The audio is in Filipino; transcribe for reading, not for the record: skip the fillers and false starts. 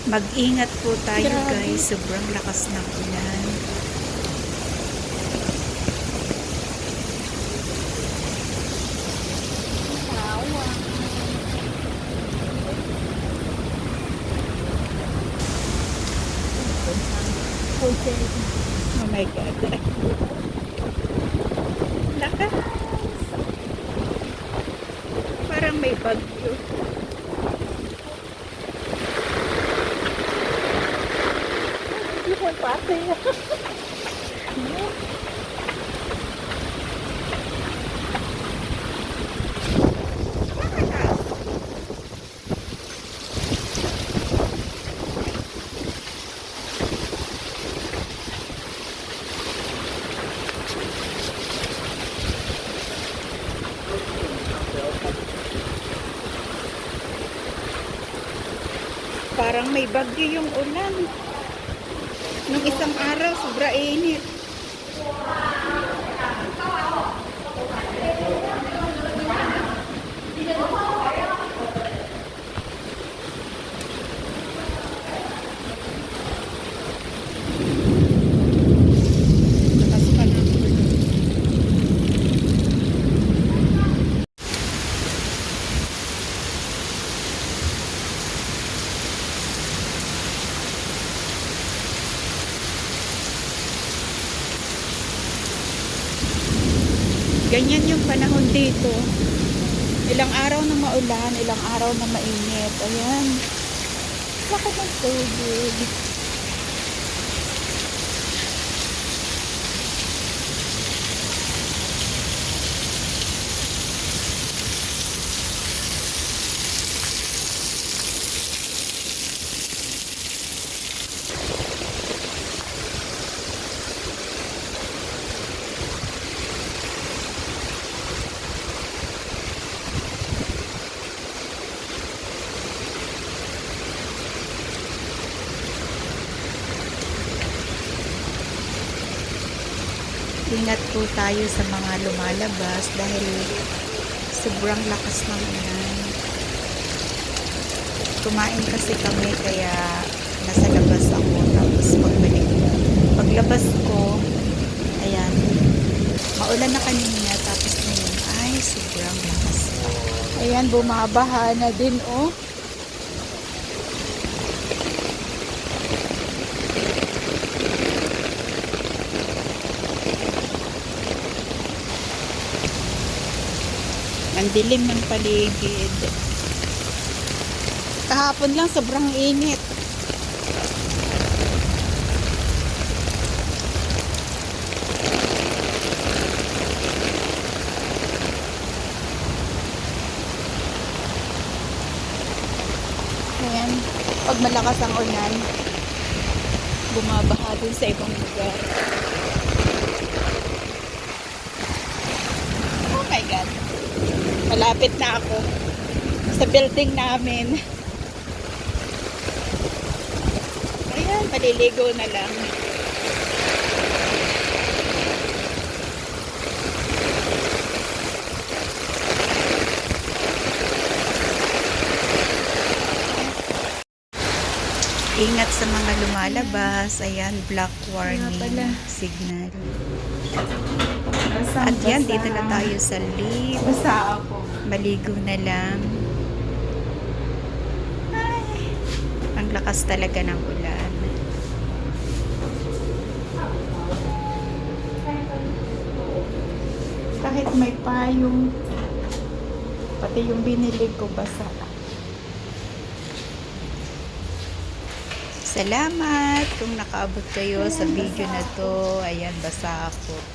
Mag-ingat po tayo Grabe. guys, sobrang lakas ng ulan. Oh my God. Lakas. Parang may bagyo. Yung pati. Parang may bagyo yung ulan. Nung isang araw, sobra init. Lakas pa ng ulan. Ganyan yung panahon dito. Ilang araw na maulan, ilang araw na mainit. Ayan. Laki ng tubig. Ingat po tayo sa mga lumalabas dahil sobrang lakas ng ulan. Kumain kasi kami kaya nasa labas ako. Tapos paglabas ko, ayan, maulan na kanina. Tapos ngayon, ay sobrang lakas pa. Ayan, bumabaha na din oh. Ang dilim ng paligid. Kahapon lang sobrang init. Ayan, pag malakas ang ulan, bumabaha din sa ibang lugar. Oh my God. Malapit na ako sa building namin. Ayan, maliligo na lang. Ingat sa mga lumalabas. Ayan, black warning signal. At yan, dito na tayo sa lift. Basa ako. Maligo na lang. Ay, ang lakas talaga ng ulan. Kahit may payong, pati yung binili ko basa. Salamat kung nakaabot kayo sa video na to. Ayan, basa ako.